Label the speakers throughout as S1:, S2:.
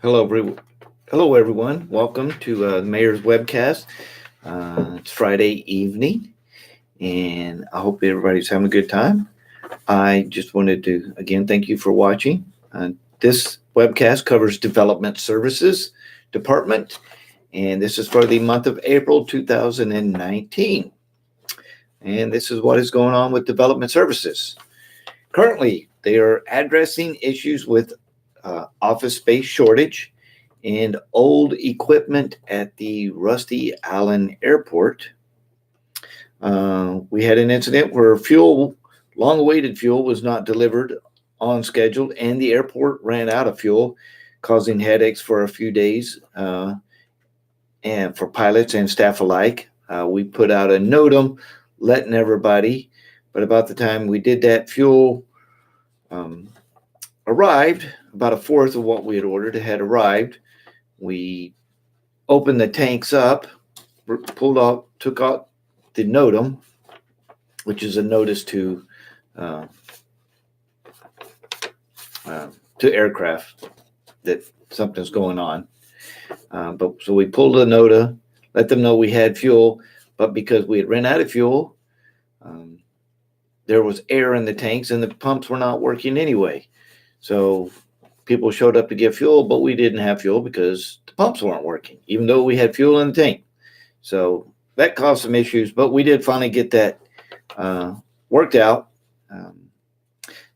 S1: Hello, hello, everyone. Welcome to the Mayor's Webcast. It's Friday evening, and I hope everybody's having a good time. I just wanted to again thank you for watching. This webcast covers Development Services Department, and this is for the month of April 2019. And this is what is going on with Development Services. Currently, they are addressing issues with office space shortage and old equipment at the Rusty Allen Airport. We had an incident where long awaited fuel, was not delivered on schedule, and the airport ran out of fuel, causing headaches for a few days and for pilots and staff alike. We put out a NOTAM letting everybody, but about the time we did that, fuel arrived. About a fourth of what we had ordered had arrived. We opened the tanks up, took out the NOTAM, which is a notice to aircraft that something's going on. So we pulled the NOTA, let them know we had fuel, but because we had run out of fuel, there was air in the tanks and the pumps were not working anyway. So people showed up to get fuel, but we didn't have fuel because the pumps weren't working, even though we had fuel in the tank. So that caused some issues, but we did finally get that worked out.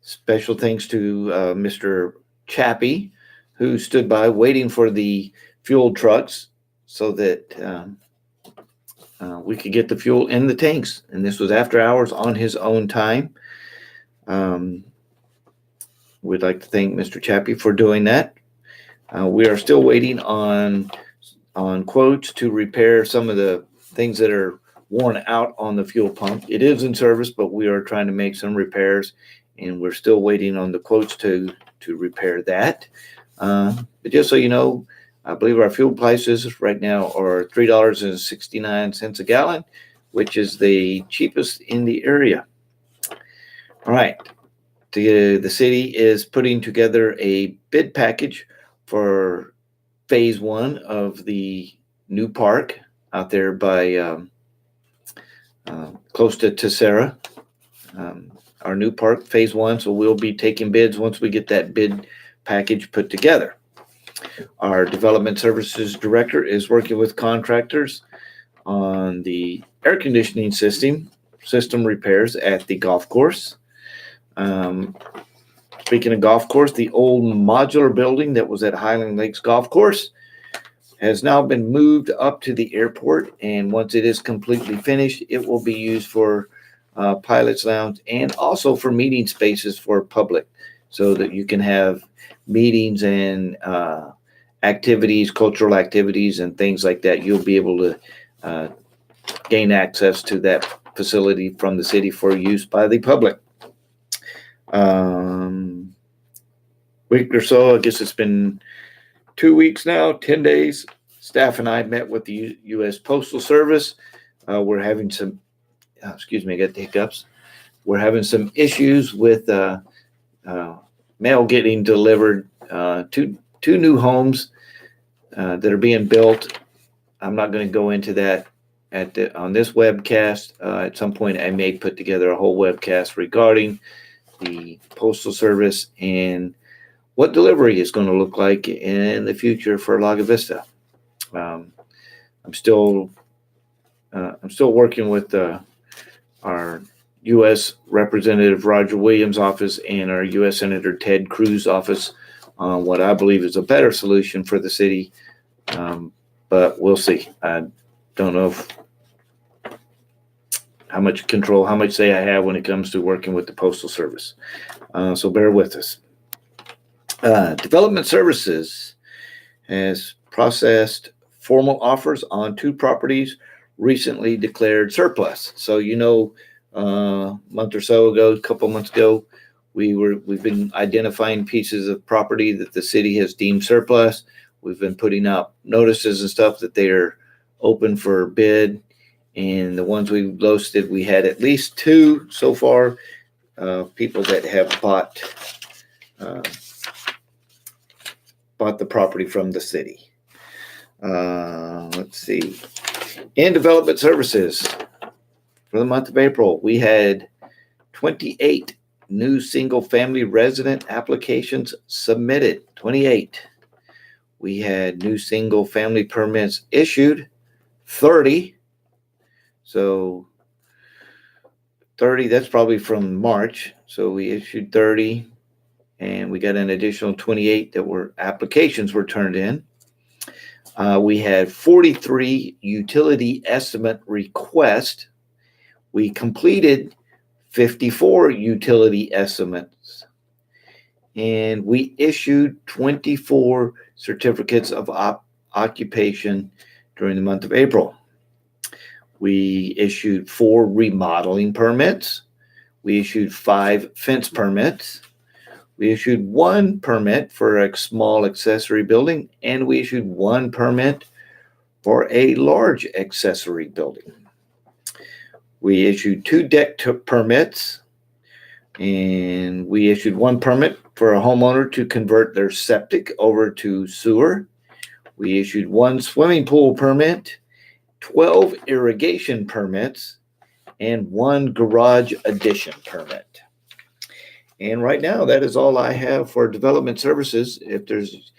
S1: Special thanks to Mr. Chappie, who stood by waiting for the fuel trucks so that we could get the fuel in the tanks. And this was after hours on his own time. We'd like to thank Mr. Chappie for doing that. We are still waiting on quotes to repair some of the things that are worn out on the fuel pump. It is in service, but we are trying to make some repairs, and we're still waiting on the quotes to repair that. But just so you know, I believe our fuel prices right now are $3.69 a gallon, which is the cheapest in the area. All right. The city is putting together a bid package for phase one of the new park out there by close to Tessera. Our new park, phase one. So we'll be taking bids once we get that bid package put together. Our development services director is working with contractors on the air conditioning system repairs at the golf course. Speaking of golf course, the old modular building that was at Highland Lakes Golf Course has now been moved up to the airport, and once it is completely finished, it will be used for pilots lounge and also for meeting spaces for public, so that you can have meetings and activities, cultural activities and things like that. You'll be able to gain access to that facility from the city for use by the public. Week or so, I guess it's been 2 weeks now, 10 days. Staff and I met with the U.S. Postal Service. We're having some, I got the hiccups. We're having some issues with mail getting delivered to two new homes that are being built. I'm not going to go into that on this webcast. At some point, I may put together a whole webcast regarding the Postal Service and what delivery is going to look like in the future for Lago Vista. I'm still working with our U.S. Representative Roger Williams' office and our U.S. Senator Ted Cruz' office on what I believe is a better solution for the city, but we'll see. I don't know how much say I have when it comes to working with the Postal Service. So bear with us. Development Services has processed formal offers on 2 properties recently declared surplus. So, a month or so ago, a couple months ago, we've been identifying pieces of property that the city has deemed surplus. We've been putting out notices and stuff that they are open for bid. And the ones we listed, we had at least 2 so far, people that have bought bought the property from the city. Let's see. In development services for the month of April, we had 28 new single-family resident applications submitted. 28. We had new single-family permits issued. 30. So 30, that's probably from March. So we issued 30, and we got an additional 28 applications were turned in. We had 43 utility estimate requests. We completed 54 utility estimates, and we issued 24 certificates of occupation during the month of April. We issued 4 remodeling permits. We issued 5 fence permits. We issued 1 permit for a small accessory building, and we issued 1 permit for a large accessory building. We issued 2 deck permits, and we issued 1 permit for a homeowner to convert their septic over to sewer. We issued 1 swimming pool permit, 12 irrigation permits, and 1 garage addition permit. And right now, that is all I have for development services. If there's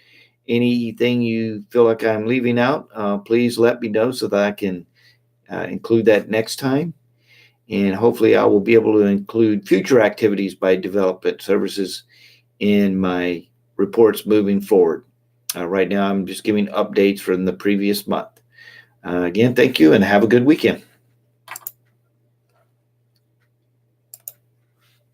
S1: anything you feel like I'm leaving out, please let me know so that I can include that next time. And hopefully I will be able to include future activities by development services in my reports moving forward. Right now, I'm just giving updates from the previous month. Again, thank you and have a good weekend.